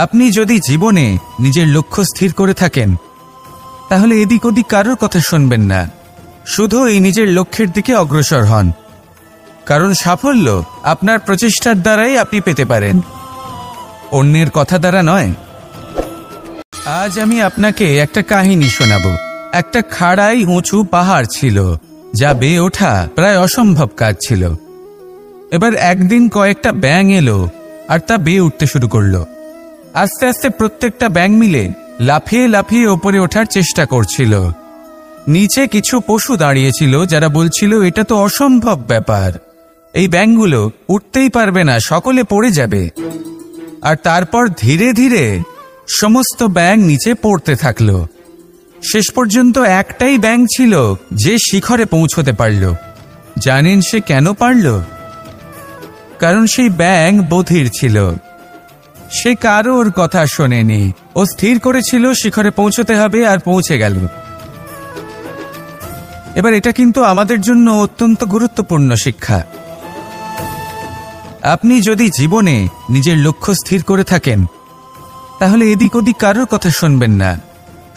আপনি যদি জীবনে নিজের লক্ষ্য স্থির করে থাকেন তাহলে এদিক ওদিক কারোর কথা শুনবেন না, শুধু এই নিজের লক্ষ্যের দিকে অগ্রসর হন। কারণ সাফল্য আপনার প্রচেষ্টার দ্বারাই আপনি পেতে পারেন, অন্যের কথা দ্বারা নয়। আজ আমি আপনাকে একটা কাহিনী শোনাবো। একটা খাড়াই উঁচু পাহাড় ছিল, যা বেয়ে ওঠা প্রায় অসম্ভব কাজ ছিল। এবার একদিন কয়েকটা ব্যাঙ এলো আর তা বেয়ে উঠতে শুরু করলো। আস্তে আস্তে প্রত্যেকটা ব্যাঙ মিলে লাফিয়ে লাফিয়ে ওপরে ওঠার চেষ্টা করছিল। নিচে কিছু পশু দাঁড়িয়েছিল যারা বলছিল, এটা তো অসম্ভব ব্যাপার, এই ব্যাঙগুলো উঠতেই পারবে না, সকলে পড়ে যাবে। আর তারপর ধীরে ধীরে সমস্ত ব্যাঙ নিচে পড়তে থাকলো। শেষ পর্যন্ত একটাই ব্যাঙ ছিল যে শিখরে পৌঁছতে পারল। জানেন সে কেন পারল? কারণ সেই ব্যাঙ বধির ছিল। সে কারোর কথা শোনেনি, ও স্থির করেছিল শিখরে পৌঁছতে হবে আর পৌঁছে গেল। এবার এটা কিন্তু আমাদের জন্য অত্যন্ত গুরুত্বপূর্ণ শিক্ষা। আপনি যদি জীবনে নিজের লক্ষ্য স্থির করে থাকেন তাহলে এদিক ওদিক কারোর কথা শুনবেন না,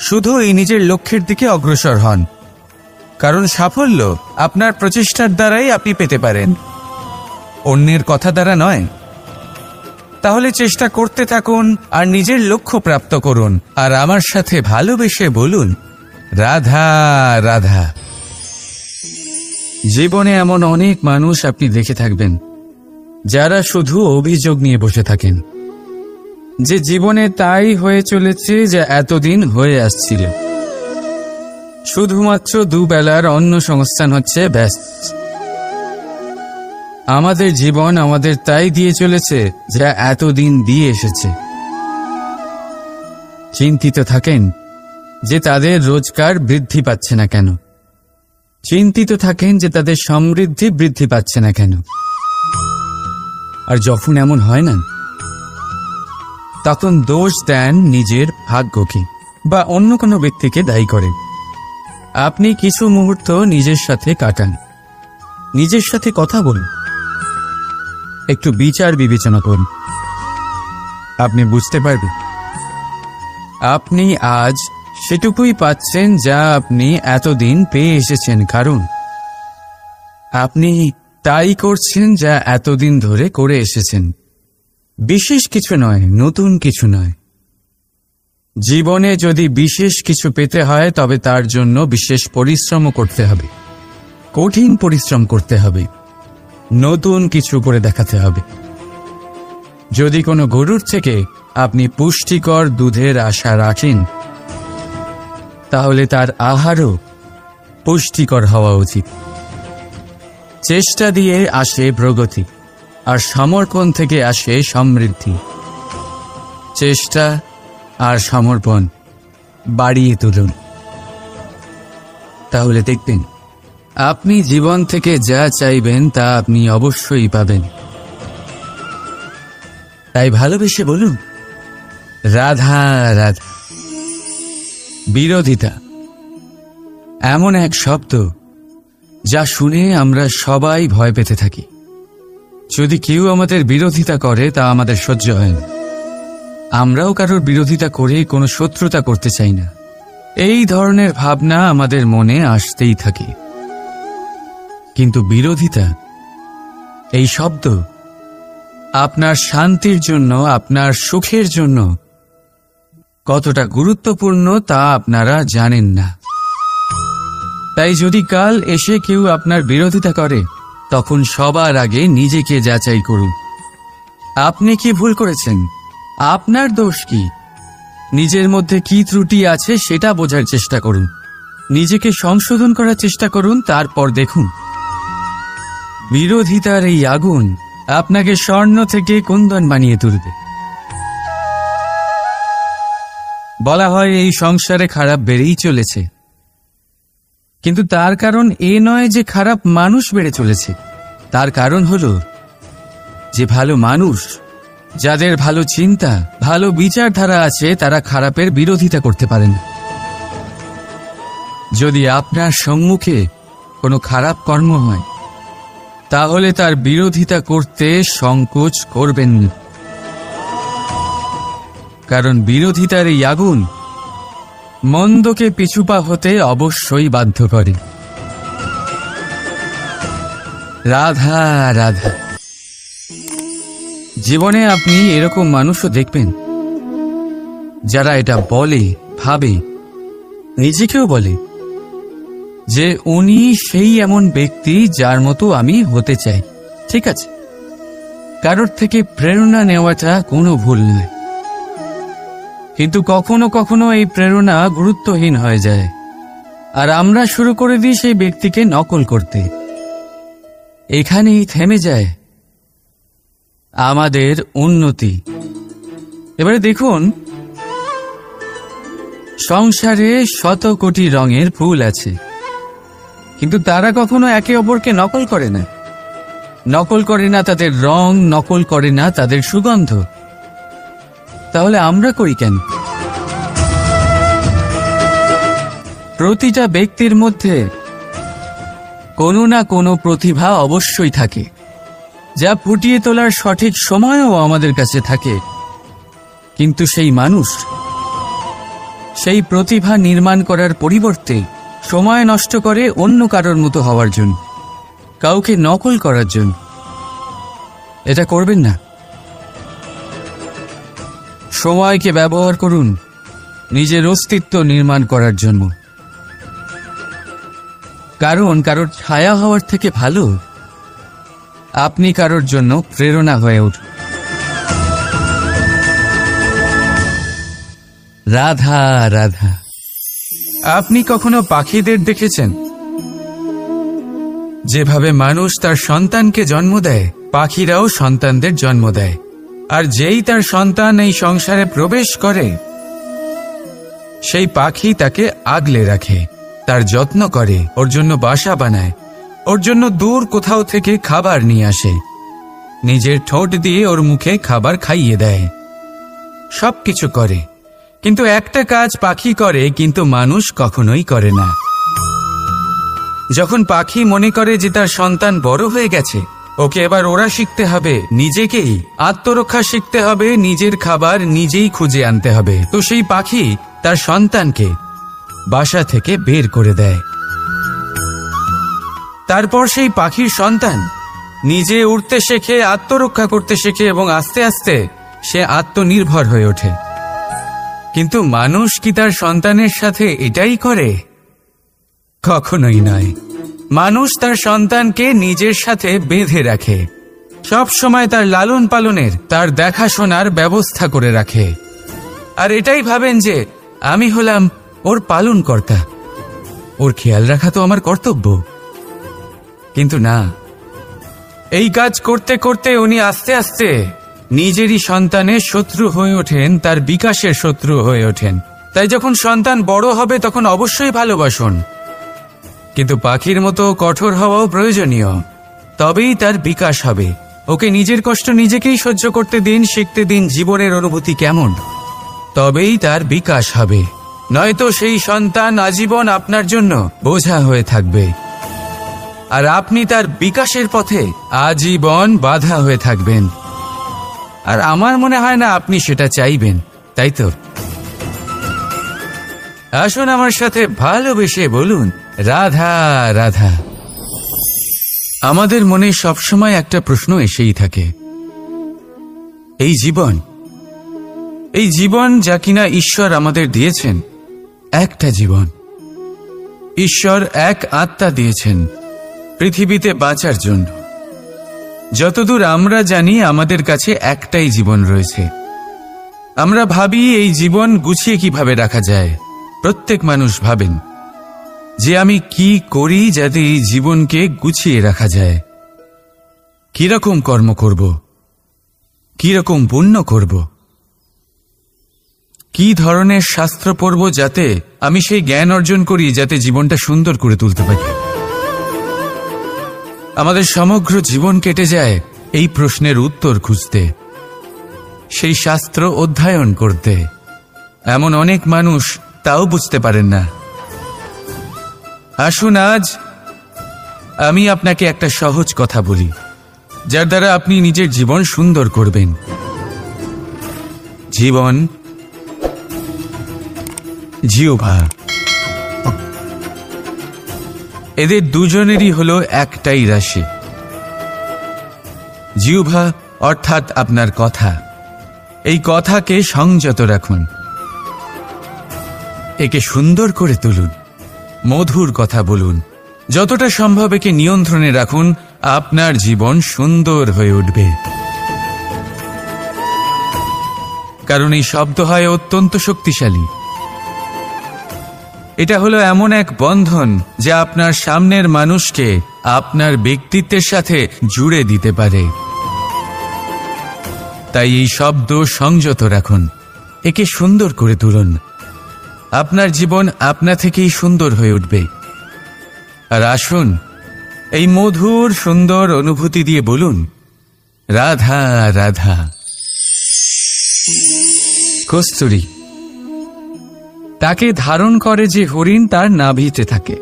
শুধু এই নিজের লক্ষ্যের দিকে অগ্রসর হন। কারণ সাফল্য আপনার প্রচেষ্টার দ্বারাই আপনি পেতে পারেন, অন্যের কথা দ্বারা নয়। তাহলে চেষ্টা করতে থাকুন আর নিজের লক্ষ্য প্রাপ্ত করুন। আর আমার সাথে ভালোবেসে বলুন, রাধা রাধা। জীবনে এমন অনেক মানুষ আপনি দেখে থাকবেন যারা শুধু অভিযোগ নিয়ে বসে থাকেন যে জীবনে তাই হয়ে চলেছে যা এতদিন হয়ে আসছিল। শুধুমাত্র দুবেলার অন্ন সংস্থান হচ্ছে ব্যাস। আমাদের জীবন আমাদের তাই দিয়ে চলেছে যা এতদিন দিয়ে এসেছে। চিন্তিত থাকেন যে তাদের রোজগার বৃদ্ধি পাচ্ছে না কেন, চিন্তিত থাকেন যে তাদের সমৃদ্ধি বৃদ্ধি পাচ্ছে না কেন। আর যখন এমন হয় না, তখন দোষ দেন নিজের ভাগ্যকে বা অন্য কোনো ব্যক্তিকে দায়ী করেন। আপনি কিছু মুহূর্ত নিজের সাথে কাটান, নিজের সাথে কথা বলুন, একটু বিচার বিবেচনা করুন। আপনি বুঝতে পারবেন আপনি আজ সেটুকুই পাচ্ছেন যা আপনি এতদিন পেয়ে এসেছেন, কারণ আপনি তাই করছেন যা এতদিন ধরে করে এসেছেন। বিশেষ কিছু নয়, নতুন কিছু নয়। জীবনে যদি বিশেষ কিছু পেতে হয় তবে তার জন্য বিশেষ পরিশ্রম করতে হবে, কঠিন পরিশ্রম করতে হবে, নতুন কিছু করে দেখাতে হবে। যদি কোনো গরুর থেকে আপনি পুষ্টিকর দুধের আশা রাখেন তাহলে তার আহারও পুষ্টিকর হওয়া উচিত। চেষ্টা দিয়ে আসে প্রগতি, আর সমর্পণ থেকে আসে সমৃদ্ধি। চেষ্টা আর সমর্পণ বাড়িয়ে তুলুন, তাহলে দেখবেন আপনি জীবন থেকে যা চাইবেন তা আপনি অবশ্যই পাবেন। তাই ভালোবেসে বলুন, রাধা রাধা। বিরোধিতা এমন এক শব্দ যা শুনে আমরা সবাই ভয় পেতে থাকি। যদি কেউ আমাদের বিরোধিতা করে তা আমাদের সহ্য হয় না। আমরাও কারোর বিরোধিতা করে কোনো শত্রুতা করতে চাই না। এই ধরনের ভাবনা আমাদের মনে আসতেই থাকে। কিন্তু বিরোধিতা এই শব্দ আপনার শান্তির জন্য, আপনার সুখের জন্য কতটা গুরুত্বপূর্ণ তা আপনারা জানেন না। তাই যদি কাল এসে কেউ আপনার বিরোধিতা করে তখন সবার আগে নিজেকে যাচাই করুন। আপনি কি ভুল করেছেন? আপনার দোষ কি? নিজের মধ্যে কি ত্রুটি আছে সেটা বোঝার চেষ্টা করুন, নিজেকে সংশোধন করার চেষ্টা করুন। তারপর দেখুন বিরোধিতার এই আগুন আপনাকে স্বর্ণ থেকে কুন্দন বানিয়ে তুলবে। বলা হয় এই সংসারে খারাপ বেড়েই চলেছে, কিন্তু তার কারণ এ নয় যে খারাপ মানুষ বেড়ে চলেছে। তার কারণ হলো যে ভালো মানুষ, যাদের ভালো চিন্তা, ভালো বিচারধারা আছে, তারা খারাপের বিরোধিতা করতে পারেন। যদি আপনার সম্মুখে কোনো খারাপ কর্ম হয় তাহলে তার বিরোধিতা করতে সংকোচ করবেন না। কারণ বিরোধিতার এই আগুন মন্দকে পিছুপা হতে অবশ্যই বাধ্য করে। রাধা রাধা। জীবনে আপনি এরকম মানুষও দেখবেন যারা এটা বলে, ভাবে, নিজেকেও বলে যে উনি সেই এমন ব্যক্তি যার মতো আমি হতে চাই। ঠিক আছে, কারোর থেকে প্রেরণা নেওয়াটা কোনো ভুল নয়, কিন্তু কখনো কখনো এই প্রেরণা গুরুত্বহীন হয়ে যায় আর আমরা শুরু করে দিই সেই ব্যক্তিকে নকল করতে। এখানেই থেমে যায় আমাদের উন্নতি। এবারে দেখুন, সংসারে শত কোটি রঙের ফুল আছে, কিন্তু তারা কখনো একে অপরকে নকল করে না। নকল করে না তাদের রং, নকল করে না তাদের সুগন্ধ। তাহলে আমরা করি কেন? প্রতিটা ব্যক্তির মধ্যে কোনো না কোনো প্রতিভা অবশ্যই থাকে, যা ফুটিয়ে তোলার সঠিক সময়ও আমাদের কাছে থাকে, কিন্তু সেই মানুষ সেই প্রতিভা নির্মাণ করার পরিবর্তে সময় নষ্ট করে অন্য কারোর মতো হওয়ার জন্য, কাউকে নকল করার জন্য। এটা করবেন না। সময়কে ব্যবহার করুন নিজের অস্তিত্ব নির্মাণ করার জন্য, কারণ কারোর ছায়া হওয়ার থেকে ভালো আপনি কারোর জন্য প্রেরণা হয়ে উঠুন। রাধা রাধা। আপনি কখনো পাখিদের দেখেছেন? যেভাবে মানুষ তার সন্তানকে জন্ম দেয়, পাখিরাও সন্তানদের জন্ম দেয়। আর যেই তার সন্তান এই সংসারে প্রবেশ করে, সেই পাখি তাকে আগলে রাখে, তার যত্ন করে, ওর জন্য বাসা বানায়, ওর জন্য দূর কোথাও থেকে খাবার নিয়ে আসে, নিজের ঠোঁট দিয়ে ওর মুখে খাবার খাইয়ে দেয়, সবকিছু করে। কিন্তু একটা কাজ পাখি করে, কিন্তু মানুষ কখনোই করে না। যখন পাখি মনে করে যে তার সন্তান বড় হয়ে গেছে, ওকে এবার ওরা শিখতে হবে, নিজেকেই আত্মরক্ষা শিখতে হবে, নিজের খাবার নিজেই খুঁজে আনতে হবে, তো সেই পাখি তার সন্তানকে বাসা থেকে বের করে দেয়। তারপর সেই পাখির সন্তান নিজে উড়তে শেখে, আত্মরক্ষা করতে শেখে এবং আস্তে আস্তে সে আত্মনির্ভর হয়ে ওঠে। কিন্তু মানুষ কি তার সন্তানের সাথে এটাই করে? কখনোই নয়। মানুষ তার সন্তানকে নিজের সাথে বেঁধে রাখে, সব সময় তার লালন পালনের, তার দেখাশোনার ব্যবস্থা করে রাখে, আর এটাই ভাবেন যে আমি হলাম ওর পালনকর্তা, ওর খেয়াল রাখা তো আমার কর্তব্য। কিন্তু না, এই কাজ করতে করতে উনি আস্তে আস্তে নিজেরই সন্তানের শত্রু হয়ে ওঠেন, তার বিকাশের শত্রু হয়ে ওঠেন। তাই যখন সন্তান বড় হবে তখন অবশ্যই ভালোবাসুন, কিন্তু পাখির মতো কঠোর হওয়াও প্রয়োজনীয়, তবেই তার বিকাশ হবে। ওকে নিজের কষ্ট নিজেকেই সহ্য করতে দিন, শিখতে দিন জীবনের অনুভূতি কেমন, তবেই তার বিকাশ হবে। নয়তো সেই সন্তান আজীবন আপনার জন্য বোঝা হয়ে থাকবে, আর আপনি তার বিকাশের পথে আজীবন বাধা হয়ে থাকবেন। আর আমার মনে হয় না আপনি সেটা চাইবেন, তাই তো? আসুন আমার সাথে ভালোবেসে বলুন রাধা রাধা। আমাদের মনে সবসময় একটা প্রশ্ন এসেই থাকে, এই জীবন যা কিনা ঈশ্বর আমাদের দিয়েছেন, একটা জীবন, ঈশ্বর এক আত্মা দিয়েছেন পৃথিবীতে বাঁচার জন্য। যতদূর আমরা জানি আমাদের কাছে একটাই জীবন রয়েছে। আমরা ভাবি এই জীবন গুছিয়ে কিভাবে রাখা যায়। প্রত্যেক মানুষ ভাবেন যে আমি কি করি যাতে এই জীবনকে গুছিয়ে রাখা যায়, কিরকম কর্ম করব, কিরকম পুণ্য করব, কি ধরনের শাস্ত্র পড়ব যাতে আমি সেই জ্ঞান অর্জন করি যাতে জীবনটা সুন্দর করে তুলতে পারি। আমাদের সমগ্র জীবন কেটে যায় এই প্রশ্নের উত্তর খুঁজতে, সেই শাস্ত্র অধ্যয়ন করতে। এমন অনেক মানুষ তাও বুঝতে পারেন না। আসুন আজ আমি আপনাকে একটা সহজ কথা বলি, যার দ্বারা আপনি নিজের জীবন সুন্দর করবেন। জীবন জিহ্বা। এদের দুজনেরই হলো একটাই রাশি। জিহ্বা অর্থাৎ আপনার কথা। এই কথাকে সংযত রাখুন, একে সুন্দর করে তুলুন, মধুর কথা বলুন, যতটা সম্ভব একে নিয়ন্ত্রণে রাখুন। আপনার জীবন সুন্দর হয়ে উঠবে। কারণ এই শব্দ হয় অত্যন্ত শক্তিশালী। এটা হলো এমন এক বন্ধন যা আপনার সামনের মানুষকে আপনার ব্যক্তিত্বের সাথে জুড়ে দিতে পারে। তাই এই শব্দ সংযত রাখুন, একে সুন্দর করে তুলুন। আপনার জীবন আপনা থেকেই সুন্দর হয়ে উঠবে। আর আসুন, এই মধুর সুন্দর অনুভূতি দিয়ে বলুন, রাধা রাধা। কস্তুরী, তাকে ধারণ করে যে হরিণ তার নাভিতে থাকে,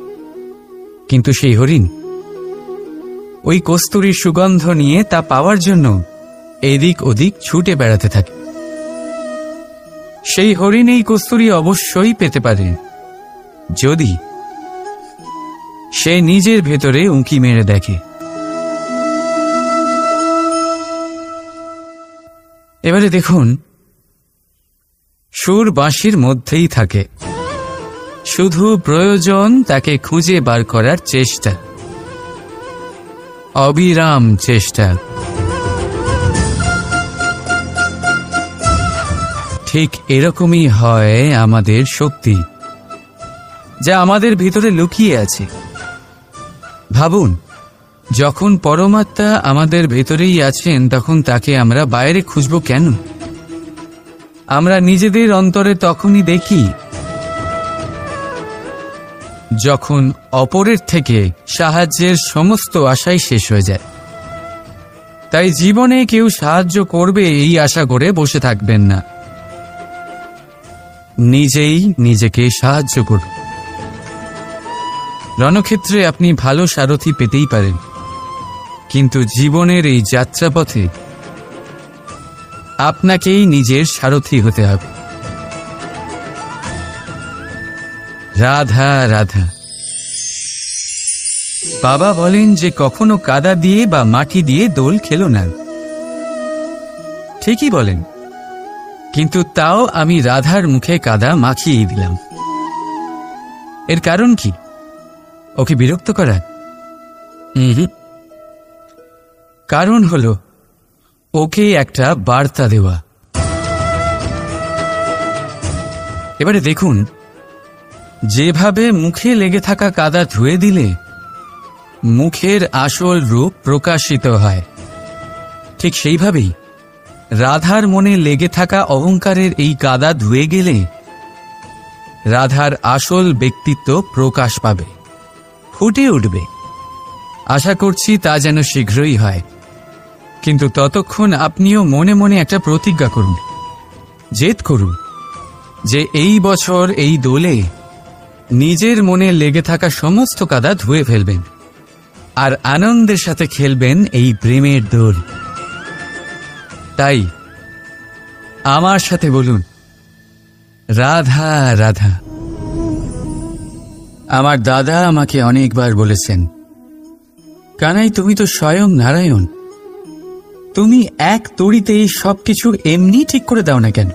কিন্তু সেই হরিণ ওই কস্তুরীর সুগন্ধ নিয়ে তা পাওয়ার জন্য এদিক ওদিক ছুটে বেড়াতে থাকে। সেই হরিণ এই কস্তুরী অবশ্যই পেতে পারে যদি সে নিজের ভেতরে উঁকি মেরে দেখে। এবারে দেখুন, সুর বাঁশির মধ্যেই থাকে, শুধু প্রয়োজন তাকে খুঁজে বার করার চেষ্টা, অবিরাম চেষ্টা। ঠিক এরকমই হয় আমাদের শক্তি, যা আমাদের ভিতরে লুকিয়ে আছে। ভাবুন, যখন পরমাত্মা আমাদের ভেতরেই আছেন, তখন তাকে আমরা বাইরে খুঁজব কেন? আমরা নিজেদের অন্তরে তখনই দেখি যখন অপরের থেকে সাহায্যের সমস্ত আশাই শেষ হয়ে যায়। তাই জীবনে কেউ সাহায্য করবে এই আশা করে বসে থাকবেন না, নিজেই নিজেকে সাহায্য করুন। রণক্ষেত্রে আপনি ভালো সারথি পেতেই পারেন, কিন্তু জীবনের এই যাত্রাপথে আপনাকেই নিজের সারথি হতে হবে। রাধা রাধা। বাবা বলেন যে কখনো কাদা দিয়ে বা মাটি দিয়ে দোল খেলো না। ঠিকই বলেন, কিন্তু তাও আমি রাধার মুখে কাদা মাখিয়ে দিলাম। এর কারণ কি? ওকে বিরক্ত করা? কারণ হলো ওকে একটা বার্তা দেওয়া। এবারে দেখুন, যেভাবে মুখে লেগে থাকা কাদা ধুয়ে দিলে মুখের আসল রূপ প্রকাশিত হয়, ঠিক সেইভাবেই রাধার মনে লেগে থাকা অহংকারের এই কাদা ধুয়ে গেলে রাধার আসল ব্যক্তিত্ব প্রকাশ পাবে, ফুটে উঠবে। আশা করছি তা যেন শীঘ্রই হয়। কিন্তু ততক্ষণ আপনিও মনে মনে একটা প্রতিজ্ঞা করুন, জেদ করুন যে এই বছর এই দোলে নিজের মনে লেগে থাকা সমস্ত কাদা ধুয়ে ফেলবেন আর আনন্দের সাথে খেলবেন এই প্রেমের দোল। তাই আমার সাথে বলুন, রাধা রাধা। আমার দাদা আমাকে অনেকবার বলেছেন, কানাই তুমি তো স্বয়ং নারায়ণ, তুমি এক তড়িতেই সবকিছু এমনি ঠিক করে দাও না কেন?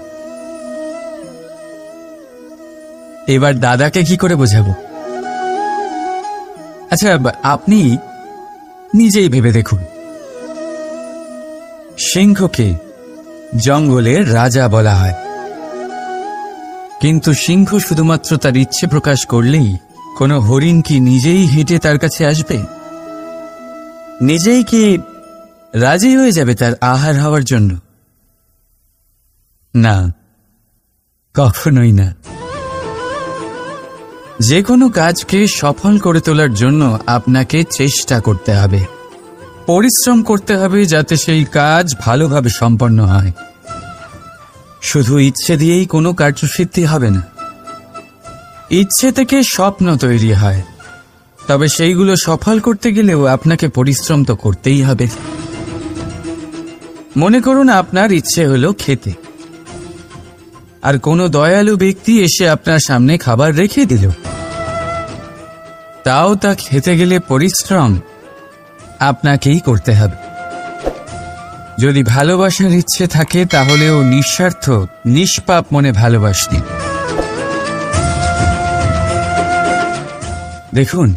এবার দাদাকে কি করে বোঝাবো? আচ্ছা, আপনি নিজেই ভেবে দেখুন। সিংহকে জঙ্গলের রাজা বলা হয়, কিন্তু সিংহ শুধুমাত্র তার ইচ্ছে প্রকাশ করলেই কোনো হরিণ কি নিজেই হেঁটে তার কাছে আসবে? নিজেই কি রাজি হয়ে যাবে তার আহার হওয়ার জন্য? না, কখনোই না। যে কোনো কাজকে সফল করে তোলার জন্য আপনাকে চেষ্টা করতে হবে, পরিশ্রম করতে হবে, যাতে সেই কাজ ভালোভাবে সম্পন্ন হয়। শুধু ইচ্ছে দিয়েই কোনো কার্যসিদ্ধি হবে না। ইচ্ছে থেকে স্বপ্ন তৈরি হয়, তবে সেইগুলো সফল করতে গেলেও আপনাকে পরিশ্রম তো করতেই হবে। মনে করুন আপনার ইচ্ছে হলো খেতে, আর কোনো দয়ালু ব্যক্তি এসে আপনার সামনে খাবার রেখে দিল, তাও তা খেতে গেলে পরিশ্রম আপনাকেই করতে হবে। যদি ভালোবাসার ইচ্ছে থাকে তাহলেও নিঃস্বার্থ নিষ্পাপ মনে ভালোবাসতে। দেখুন,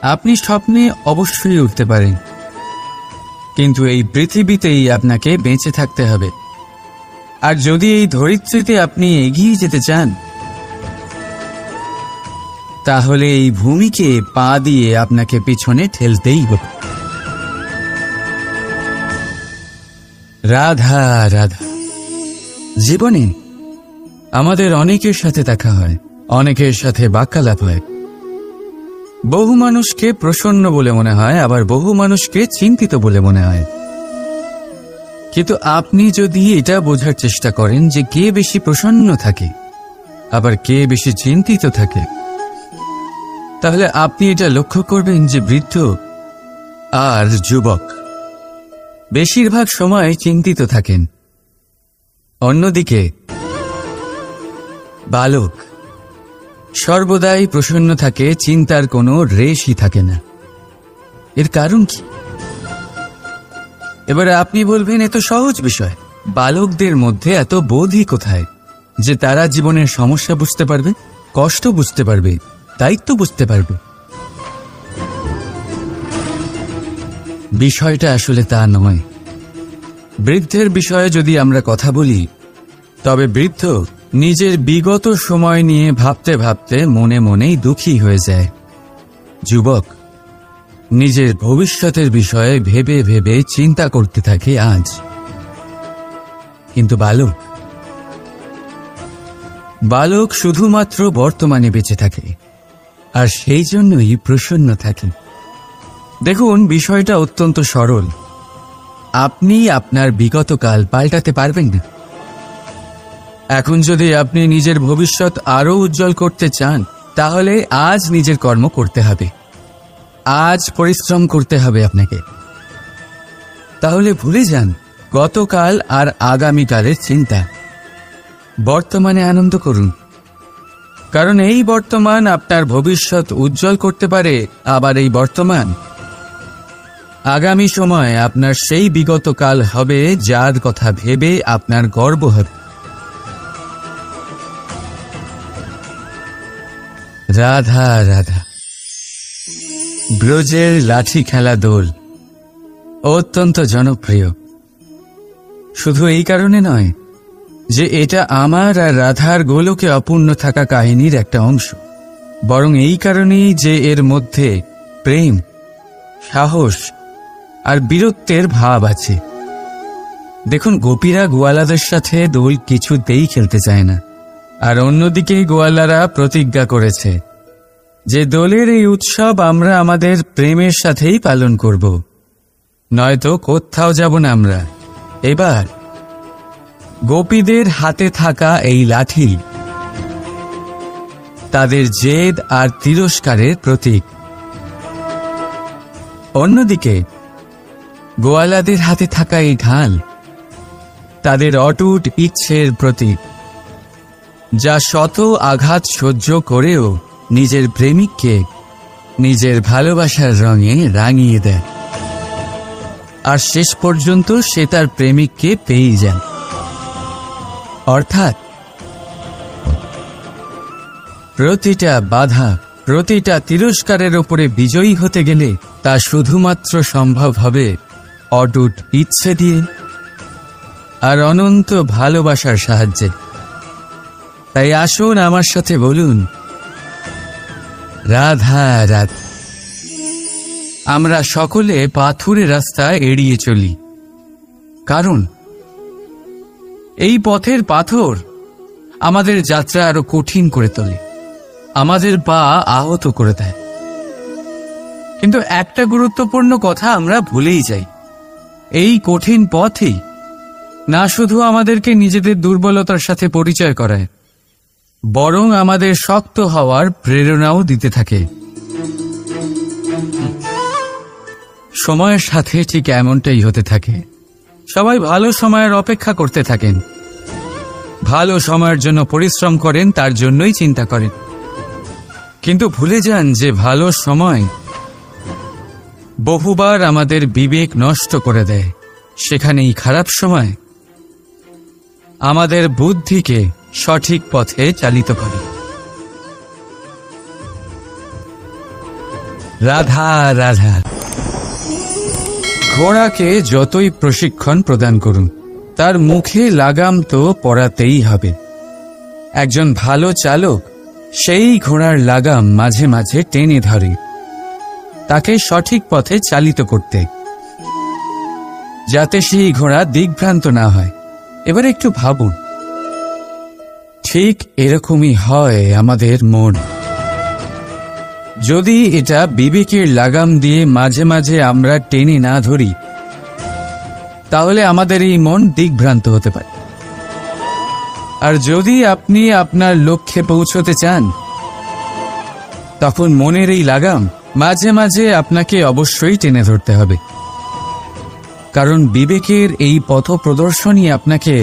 আপনি স্বপ্নে অবশ্যই উঠতে পারেন, কিন্তু এই পৃথিবীতেই আপনাকে বেঁচে থাকতে হবে। আর যদি এই ধরিত্রীতে আপনি এগিয়ে যেতে চান, তাহলে এই ভূমিকে পা দিয়ে আপনাকে পিছনে ঠেলতেই হবে। রাধা রাধা। জীবনে আমাদের অনেকের সাথে দেখা হয়, অনেকের সাথে বাক্যালাপ হয়। বহু মানুষকে প্রসন্ন বলে মনে হয়, আবার বহু মানুষকে চিন্তিত বলে মনে হয়। কিন্তু আপনি যদি এটা বোঝার চেষ্টা করেন যে কে বেশি প্রসন্ন থাকে আবার কে বেশি চিন্তিত থাকে, তাহলে আপনি এটা লক্ষ্য করবেন যে বৃদ্ধ আর যুবক বেশিরভাগ সময় চিন্তিত থাকেন, অন্যদিকে বালক সর্বদাই প্রসন্ন থাকে, চিন্তার কোনো রেশই থাকে না। এর কারণ কি? এবারে আপনি বলবেন, এত সহজ বিষয়, বালকদের মধ্যে এত বোধই কোথায় যে তারা জীবনের সমস্যা বুঝতে পারবে, কষ্ট বুঝতে পারবে, দায়িত্ব বুঝতে পারবে। বিষয়টা আসলে তা নয়। বৃদ্ধের বিষয়ে যদি আমরা কথা বলি, তবে বৃদ্ধ নিজের বিগত সময় নিয়ে ভাবতে ভাবতে মনে মনেই দুঃখী হয়ে যায়। যুবক নিজের ভবিষ্যতের বিষয়ে ভেবে ভেবে চিন্তা করতে থাকে আজ। কিন্তু বালক শুধুমাত্র বর্তমানে বেঁচে থাকে, আর সেই জন্যই প্রসন্ন থাকে। দেখুন, বিষয়টা অত্যন্ত সরল। আপনি আপনার বিগত কাল পাল্টাতে পারবেন না। এখন যদি আপনি নিজের ভবিষ্যৎ আরো উজ্জ্বল করতে চান, তাহলে আজ নিজের কর্ম করতে হবে, আজ পরিশ্রম করতে হবে আপনাকে। তাহলে ভুলে যান গতকাল আর আগামীকালের চিন্তা, বর্তমানে আনন্দ করুন। কারণ এই বর্তমান আপনার ভবিষ্যৎ উজ্জ্বল করতে পারে, আবার এই বর্তমান আগামী সময় আপনার সেই বিগত কাল হবে যার কথা ভেবে আপনার গর্ব হবে। রাধা রাধা। ব্রজের লাঠি খেলা দোল অত্যন্ত জনপ্রিয়, শুধু এই কারণে নয় যে এটা আমার আর রাধার গোলকে অপূর্ণ থাকা কাহিনীর একটা অংশ, বরং এই কারণেই যে এর মধ্যে প্রেম, সাহস আর বীরত্বের ভাব আছে। দেখুন, গোপীরা গোয়ালাদের সাথে দোল কিছুতেই খেলতে চায় না, আর অন্যদিকে গোয়ালারা প্রতিজ্ঞা করেছে যে দোলের এই উৎসব আমরা আমাদের প্রেমের সাথেই পালন করব, নয়তো কোথাও যাব না আমরা। এবার গোপীদের হাতে থাকা এই লাঠি তাদের জেদ আর তিরস্কারের প্রতীক। অন্যদিকে গোয়ালাদের হাতে থাকা এই ঢাল তাদের অটুট ইচ্ছের প্রতীক, যা শত আঘাত সহ্য করেও নিজের প্রেমিককে নিজের ভালোবাসার রঙে রাঙিয়ে দেয়, আর শেষ পর্যন্ত সে তার প্রেমিককে পেয়ে যায়। অর্থাৎ প্রতিটা বাধা, প্রতিটা তিরস্কারের উপরে বিজয়ী হতে গেলে তা শুধুমাত্র সম্ভব হবে অটুট ইচ্ছে দিয়ে আর অনন্ত ভালোবাসার সাহায্যে। তাই আসুন আমার সাথে বলুন, রাধা রাধা। আমরা সকলে পাথুরে রাস্তা এড়িয়ে চলি, কারণ এই পথের পাথর আমাদের যাত্রা আরো কঠিন করে তোলে, আমাদের পা আহত করে দেয়। কিন্তু একটা গুরুত্বপূর্ণ কথা আমরা ভুলেই যাই, এই কঠিন পথই না শুধু আমাদেরকে নিজেদের দুর্বলতার সাথে পরিচয় করায়, বরং আমাদের শক্ত হওয়ার প্রেরণাও দিতে থাকে। সময়ের সাথে ঠিক এমনটাই হতে থাকে। সবাই ভালো সময়ের অপেক্ষা করতে থাকেন, ভালো সময়ের জন্য পরিশ্রম করেন, তার জন্যই চিন্তা করেন, কিন্তু ভুলে যান যে ভালো সময় বহুবার আমাদের বিবেক নষ্ট করে দেয়। সেখানেই খারাপ সময় আমাদের বুদ্ধিকে সঠিক পথে চালিত করে। রাধা রাধা। ঘোড়াকে যতই প্রশিক্ষণ প্রদান করুন, তার মুখে লাগাম তো পরাতেই হবে। একজন ভালো চালক সেই ঘোড়ার লাগাম মাঝে মাঝে টেনে ধরে, তাকে সঠিক পথে চালিত করতে, যাতে সেই ঘোড়া দিগ্ভ্রান্ত না হয়। এবার একটু ভাবুন, ঠিক এরকমই হয় আমাদের মন। যদি এটা বিবেকের লাগাম দিয়ে মাঝে মাঝে আমরা টেনে না ধরি, তাহলে আমাদের এই মন দিগ্ভ্রান্ত হতে পারে। আর যদি আপনি আপনার লক্ষ্যে পৌঁছতে চান, তখন মনের এই লাগাম মাঝে মাঝে আপনাকে অবশ্যই টেনে ধরতে হবে, কারণ বিবেকের এই পথ প্রদর্শনই আপনাকে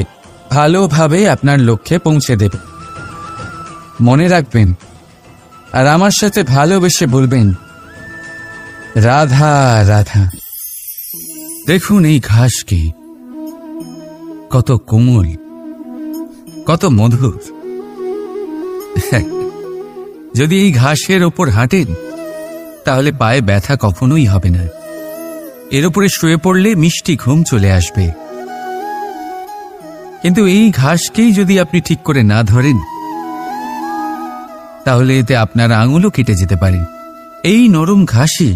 ভালোভাবে আপনার লক্ষ্যে পৌঁছে দেবে। মনে রাখবেন, আর আমার সাথে ভালোবেসে বলবেন, রাধা রাধা। দেখুন এই ঘাসকে, কত কোমল, কত মধুর। যদি এই ঘাসের ওপর হাঁটেন, তাহলে পায়ে ব্যথা কখনোই হবে না। এর উপরে শুয়ে পড়লে মিষ্টি ঘুম চলে আসবে। কিন্তু এই ঘাসকেই যদি আপনি ঠিক করে না ধরেন, তাহলে এতে আপনার আঙুলও কেটে যেতে পারে। এই নরম ঘাসই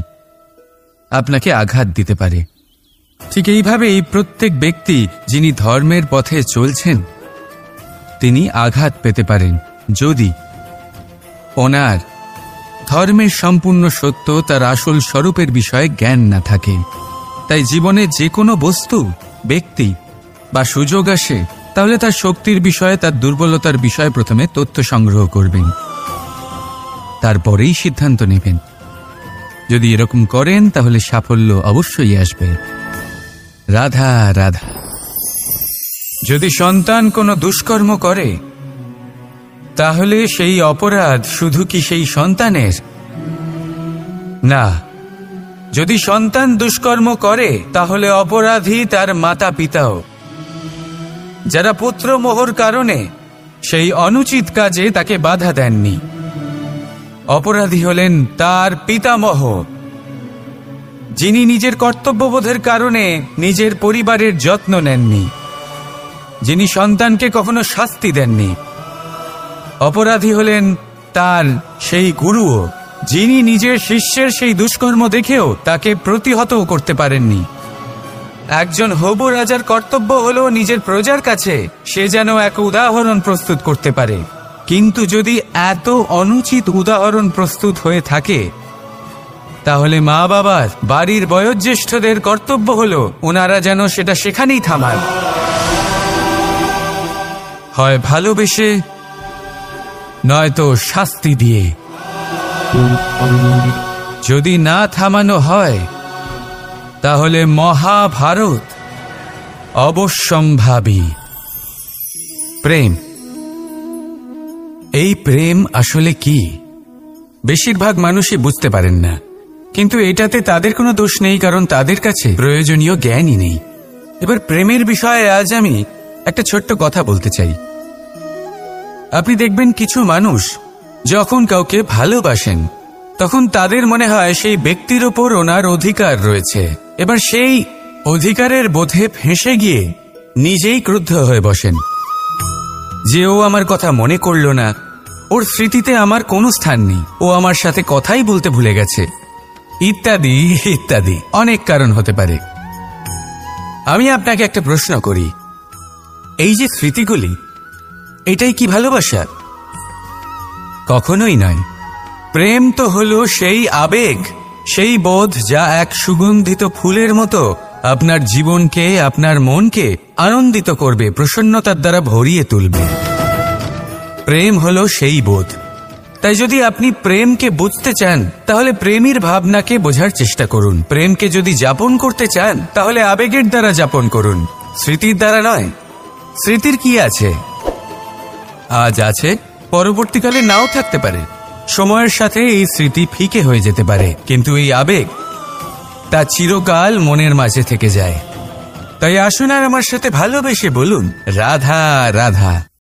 আপনাকে আঘাত দিতে পারে। ঠিক এইভাবেই প্রত্যেক ব্যক্তি যিনি ধর্মের পথে চলছেন, তিনি আঘাত পেতে পারেন যদি ওনার ধর্মের সম্পূর্ণ সত্য, তার আসল স্বরূপের বিষয়ে জ্ঞান না থাকে। তাই জীবনে যে কোনো বস্তু, ব্যক্তি বা সুযোগ আসে, তাহলে তার শক্তির বিষয়ে, তার দুর্বলতার বিষয়ে প্রথমে তথ্য সংগ্রহ করবেন, তারপরেই সিদ্ধান্ত নেবেন। যদি এরকম করেন, তাহলে সাফল্য অবশ্যই আসবে। রাধা রাধা। যদি সন্তান কোনো দুষ্কর্ম করে, তাহলে সেই অপরাধ শুধু কি সেই সন্তানের? না, যদি সন্তান দুষ্কর্ম করে, তাহলে অপরাধী তার মাতা পিতাও, যারা পুত্রমোহর কারণে সেই অনুচিত কাজে তাকে বাধা দেননি। অপরাধী হলেন তার পিতামহ, যিনি নিজের কর্তব্যবোধের কারণে নিজের পরিবারের যত্ন নেননি, যিনি সন্তানকে কখনো শাস্তি দেননি। অপরাধী হলেন তার সেই গুরুও, যিনি নিজের শিষ্যের সেই দুষ্কর্ম দেখেও তাকে প্রতিহত করতে পারেননি। একজন হবু রাজার কর্তব্য হলো নিজের প্রজার কাছে সে যেন এক উদাহরণ প্রস্তুত করতে পারে। কিন্তু যদি এত অনুচিত উদাহরণ প্রস্তুত হয়ে থাকে, তাহলে মা বাবার, বাড়ির বয়োজ্যেষ্ঠদের কর্তব্য হলো ওনারা যেন সেটা সেখানেই থামান, হয় ভালোবেসে, নয়তো শাস্তি দিয়ে। যদি না থামানো হয়, তাহলে মহাভারত অবশ্যম্ভাবী। প্রেম, এই প্রেম আসলে কি? বেশিরভাগ মানুষই বুঝতে পারেন না, কিন্তু এটাতে তাদের কোনো দোষ নেই, কারণ তাদের কাছে প্রয়োজনীয় জ্ঞানই নেই। এবার প্রেমের বিষয়ে আজ আমি একটা ছোট্ট কথা বলতে চাই। আপনি দেখবেন কিছু মানুষ যখন কাউকে ভালোবাসেন, তখন তাদের মনে হয় সেই ব্যক্তির ওপর ওনার অধিকার রয়েছে। এবার সেই অধিকারের বোধে ফেঁসে গিয়ে নিজেই ক্রুদ্ধ হয়ে বসেন যে ও আমার কথা মনে করল না, ওর স্মৃতিতে আমার কোনো স্থান নেই, ও আমার সাথে কথাই বলতে ভুলে গেছে, ইত্যাদি ইত্যাদি অনেক কারণ হতে পারে। আমি আপনাকে একটা প্রশ্ন করি, এই যে স্মৃতিগুলি, এটাই কি ভালোবাসা? কখনোই নয়। প্রেম তো হলো সেই আবেগ, সেই বোধ যা এক সুগন্ধিত ফুলের মতো আপনার জীবনকে, আপনার মনকে আনন্দিত করবে, প্রসন্নতার দ্বারা ভরিয়ে তুলবে। প্রেম হলো সেই বোধ। তাই যদি আপনি প্রেমকে বুঝতে চান, তাহলে প্রেমের ভাবনাকে বোঝার চেষ্টা করুন। প্রেমকে যদি যাপন করতে চান, তাহলে আবেগের দ্বারা যাপন করুন, স্মৃতির দ্বারা নয়। স্মৃতির কি আছে? আজ আছে, পরবর্তীকালে নাও থাকতে পারে। সময়ের সাথে এই স্মৃতি ফিকে হয়ে যেতে পারে, কিন্তু এই আবেগ তা চিরকাল মনের মাঝে থেকে যায়। তাই আসুন আর আমার সাথে ভালোবেসে বলুন, রাধা রাধা।